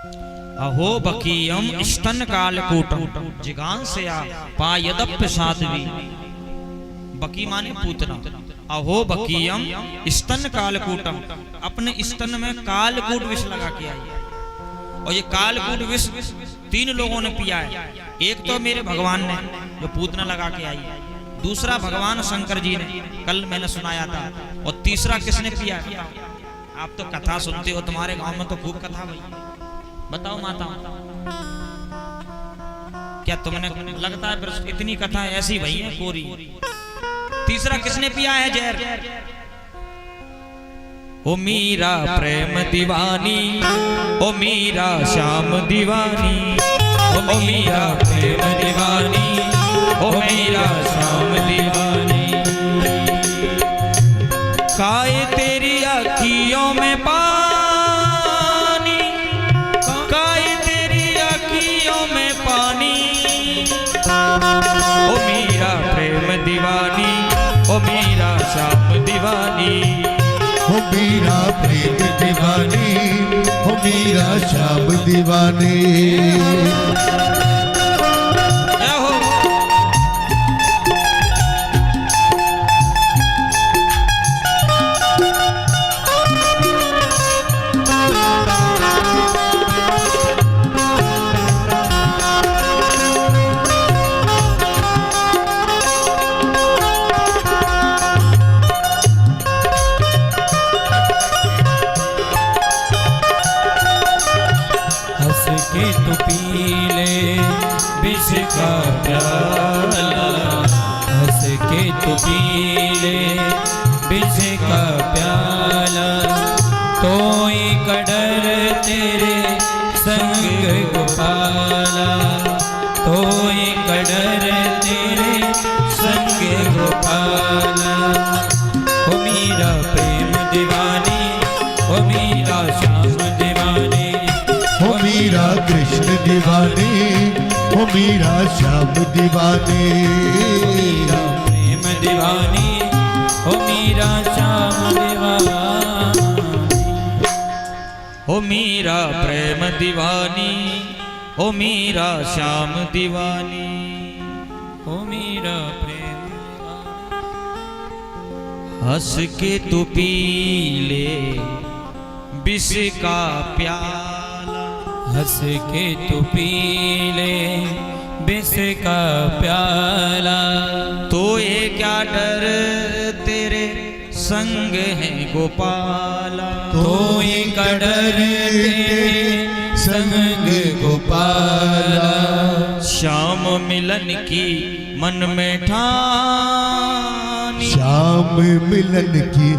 अहो बकीयम स्तन कालकूटम जिगांसया पायदप्य साध्वी। बकी माने पूतना। अहो बकीयम स्तन कालकूटम, अपने स्तन में कालकूट विष लगा के आई। और ये कालकूट विष 3 लोगों ने पिया है। एक तो मेरे भगवान ने जो पूतना लगा के आई, दूसरा भगवान शंकर जी ने, कल मैंने सुनाया था, और तीसरा किसने पिया है? आप तो कथा सुनते हो, तुम्हारे गांव में तो खूब कथा हुई। बताओ माता, क्या तुमने लगता है इतनी कथा ऐसी भई है पूरी? तीसरा किसने पिया है जहर? ओ मीरा प्रेम दीवानी, ओ मीरा श्याम दीवानी, ओ मीरा प्रेम दीवानी, ओ मीरा श्याम दीवानी। काए तेरी आँखियों में पानी, काए तेरी आँखियों में पानी, ओ मीरा प्रेम दीवानी, ओ मीरा श्याम दीवानी। हो मीरा प्रेम दीवानी, हो मीरा श्याम दीवानी। का प्याला, हंस के तू पी ले विष का प्याला। तोई कड़र तेरे संग गोपाला, तोई कड़र तेरे संग गोपाला। ओ मीरा प्रेम दीवानी, ओ मीरा श्याम दीवानी, ओ मीरा कृष्ण दीवानी, ओ मीरा श्याम दीवानी। मीरा प्रेम दीवानी, ओ मीरा श्याम दीवानी। ओ मीरा प्रेम दीवानी, ओ मीरा श्याम दीवानी, ओ मीरा प्रेम दीवानी। हंस के तू पी ले विष का प्याला, हंस के तू पी ले विष का प्याला। तो ये क्या डर तेरे संग है गोपाला, तो ये क्या डर तेरे संग गोपाला। श्याम मिलन की मन में ठानी, श्याम मिलन की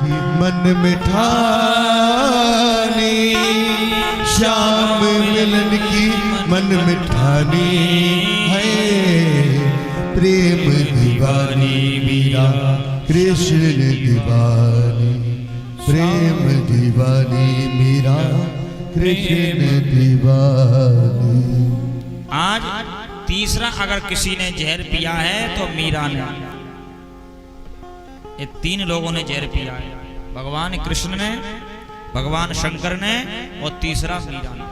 मन में ठानी, श्याम मिलन की मन में ठानी है। प्रेम दीवानी मीरा कृष्ण दीवानी, प्रेम दीवानी मीरा कृष्ण दीवानी। आज तीसरा अगर किसी ने जहर पिया है तो मीरा ने। ये 3 लोगों ने जहर पिया है, भगवान कृष्ण ने, भगवान शंकर ने, और तीसरा मीरा ने।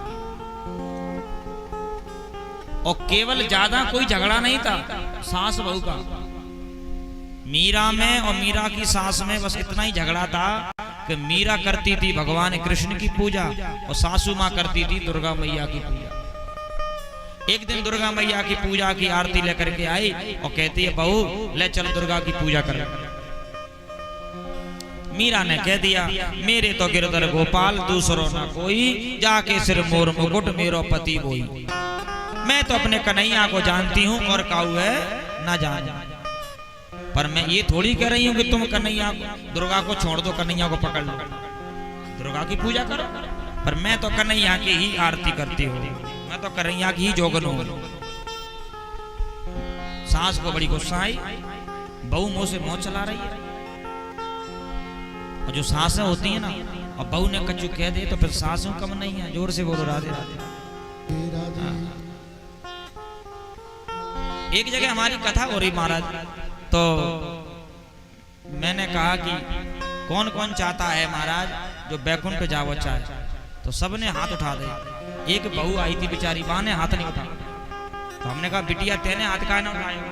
और केवल ज्यादा कोई झगड़ा नहीं था सास बहू का। मीरा में और मीरा की सास में बस इतना ही झगड़ा था कि मीरा करती थी भगवान कृष्ण की पूजा और सासू माँ करती थी दुर्गा मैया की पूजा। एक दिन दुर्गा मैया की पूजा की आरती लेकर के आई और कहती है, बहू ले चल दुर्गा की पूजा कर। मीरा ने कह दिया, मेरे तो गिरधर गोपाल दूसरों ना कोई, जाके सिर मोर मुकुट मेरो पति बोई। मैं तो अपने कन्हैया को जानती हूँ और काऊ है ना जान। पर मैं ये थोड़ी कह रही हूँ कि तुम कन्हैया दुर्गा को छोड़ दो, कन्हैया को पकड़ लो, दुर्गा की पूजा करो। पर मैं तो कन्हैया की ही आरती करती हूँ, मैं तो कन्हैया की ही जोगन हूँ। सास को बड़ी गुस्सा आई, बहू मुंह से मुंह चला रही है। और जो सासें होती है ना, और बहू ने कच्चू कह दे तो फिर सासों कम नहीं है। जोर से बोलो राधे राधे। एक जगह हमारी कथा हो रही महाराज, तो मैंने कहा कि कौन कौन चाहता है महाराज जो बैकुंठ जाओ चाहे। तो सबने हाथ उठा दे। एक बहू आई थी बेचारी, मां ने हाथ नहीं उठाया। तो हमने कहा बिटिया तेने हाथ काहे ना उठाया?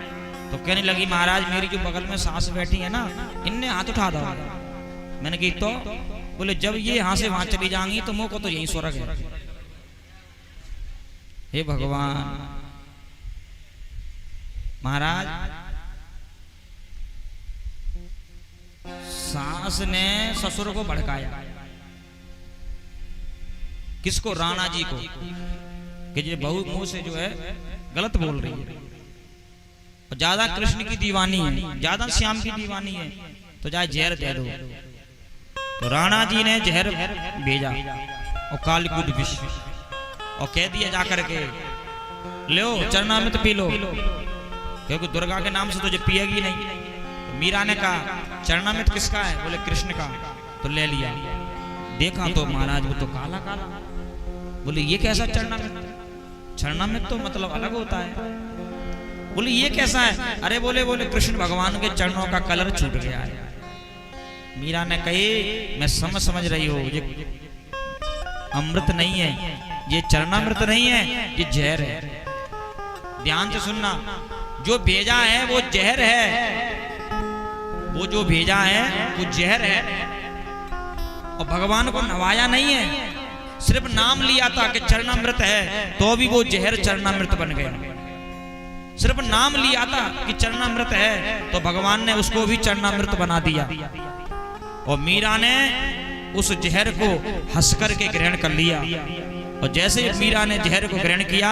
तो कहने लगी महाराज मेरी जो बगल में सास बैठी है ना, इनने हाथ उठा दो। मैंने कही तो? बोले जब ये यहां से वहां चली जाएंगी तो मुंह को तो यही स्वर्ग है। हे भगवान महाराज, सास ने ससुर को भड़काया। किसको? राणा जी को, कि ये बहू मुंह से जो है गलत बोल रही है, और ज्यादा कृष्ण की दीवानी है, ज्यादा श्याम की दीवानी है, तो जाए जहर दे दो। तो राणा जी ने जहर भेजा और कालकूट विष, और कह दिया जाकर के लो चरणामृत पी लो, क्योंकि दुर्गा के नाम से तुझे पिएगी नहीं। तो मीरा ने कहा चरणामृत किसका है? बोले कृष्ण का। तो ले लिया, देखा तो महाराज वो तो काला काला। बोले ये कैसा चरणामृत? चरणामृत तो मतलब अलग होता है। बोले ये कैसा है? अरे बोले कृष्ण भगवान के चरणों का कलर छूट गया है। मीरा ने कही मैं समझ रही हूँ, ये अमृत नहीं है, ये चरणामृत नहीं है, ये जहर है। ध्यान से सुनना, जो भेजा है वो जहर है, वो जो भेजा है वो जहर है। और भगवान को नवाया नहीं है, सिर्फ नाम लिया था कि चरणामृत है, तो भी वो जहर चरणामृत बन गया। सिर्फ नाम लिया था कि चरणामृत है, तो भगवान ने उसको भी चरणामृत बना दिया। और मीरा ने उस जहर को हंस करके ग्रहण कर लिया, और जैसे मीरा ने जहर को ग्रहण किया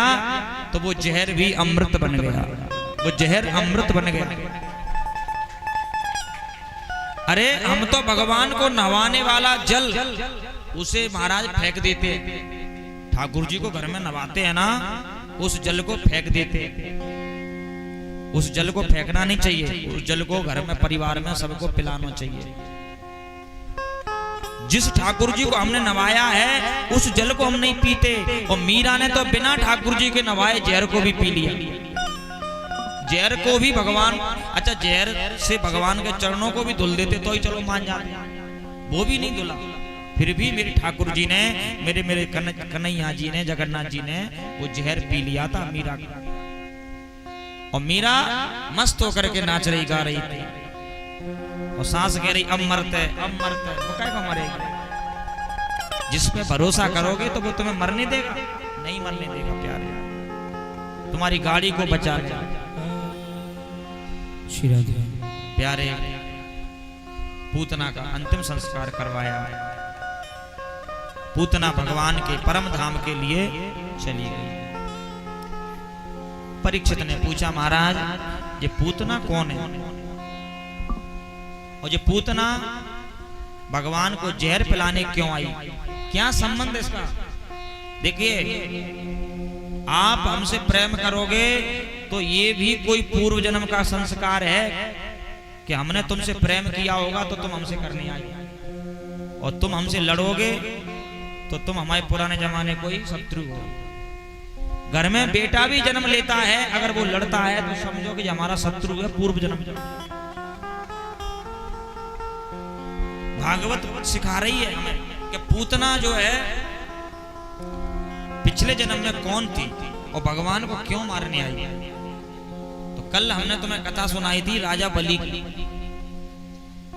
तो वो जहर भी अमृत बन गया, वो जहर अमृत बन गया। अरे हम तो भगवान को नवाने वाला जल उसे महाराज फेंक देते। ठाकुर जी को घर में नवाते हैं ना, उस जल को फेंक देते। उस जल को फेंकना नहीं चाहिए, उस जल को घर में परिवार में सबको पिलाना चाहिए। जिस ठाकुर जी को हमने नवाया है उस जल को हम नहीं पीते। और मीरा ने तो बिना ठाकुर जी के नवाए जहर को भी पी लिया। जहर को भी भगवान, अच्छा जहर से भगवान के चरणों को भी धुल देते तो ही चलो मान जाते, वो भी नहीं धुला। फिर भी मेरे ठाकुर जी ने, मेरे कन्हैया जी ने, जगन्नाथ जी ने वो जहर पी लिया था मीरा का। और मीरा मस्त होकर के नाच रही, गा रही थी, और सांस कह रही अब मरते अब मरते। वो क्या को मरेगी? जिस पे भरोसा करोगे तो वो तुम्हें मरने देगा? नहीं मरने देगा प्यारे। तुम्हारी गाड़ी को बचा लिया प्यारे, पूतना का अंतिम संस्कार करवाया। पूतना भगवान के परम धाम के लिए चली गई। परीक्षित ने पूछा महाराज ये पूतना कौन है? और ये पूतना भगवान को जहर पिलाने क्यों आई? क्या संबंध इसका? देखिए आप हमसे प्रेम करोगे तो ये भी कोई पूर्व जन्म का संस्कार है कि हमने तुमसे प्रेम किया होगा तो तुम हमसे करने आई, और तुम हमसे लड़ोगे तो तुम हमारे पुराने जमाने कोई शत्रु हो। घर में बेटा भी जन्म लेता है, अगर वो लड़ता है तो समझो कि हमारा शत्रु है पूर्व जन्म। भागवत सिखा रही है हमें कि पूतना जो है पिछले जन्म में कौन थी और भगवान को क्यों मारने आई। तो कल हमने तुम्हें कथा सुनाई थी राजा बलि की,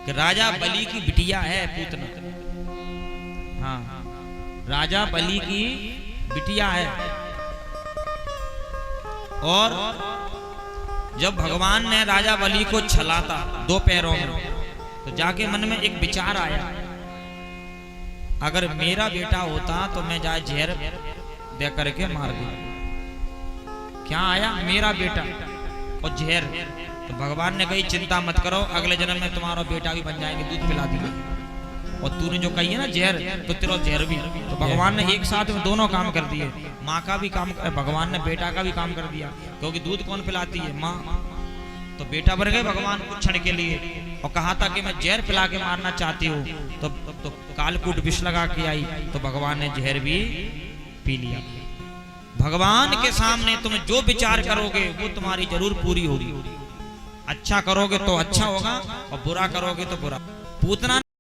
कि राजा बलि की बिटिया है पूतना। हाँ, राजा बलि की बिटिया है। और जब भगवान ने राजा बलि को छलाता दो पैरों में, तो जाके मन में एक विचार आया, अगर मेरा बेटा होता तो मैं जाए जहर दे करके मार दूं। क्या आया? मेरा बेटा और जहर। तो भगवान ने कही चिंता मत करो, अगले जन्म में तुम्हारा बेटा भी बन जाएंगे, दूध पिला देंगे। और तूने जो कही है ना जहर, तो तेरा जहर भी। तो भगवान ने एक साथ में दोनों काम कर दिए। माँ का भी काम, भगवान ने बेटा का भी काम कर दिया, क्योंकि दूध कौन पिलाती है? माँ। तो बेटा बन गए भगवान कुछ क्षण के लिए। और कहा था कि मैं जहर पिला के मारना चाहती हूँ, तो कालकूट विष लगा के आई, तो भगवान ने जहर भी पी लिया। भगवान के सामने तुम जो विचार करोगे वो तुम्हारी जरूर पूरी होगी। अच्छा करोगे तो अच्छा होगा, और बुरा करोगे तो बुरा। पूतना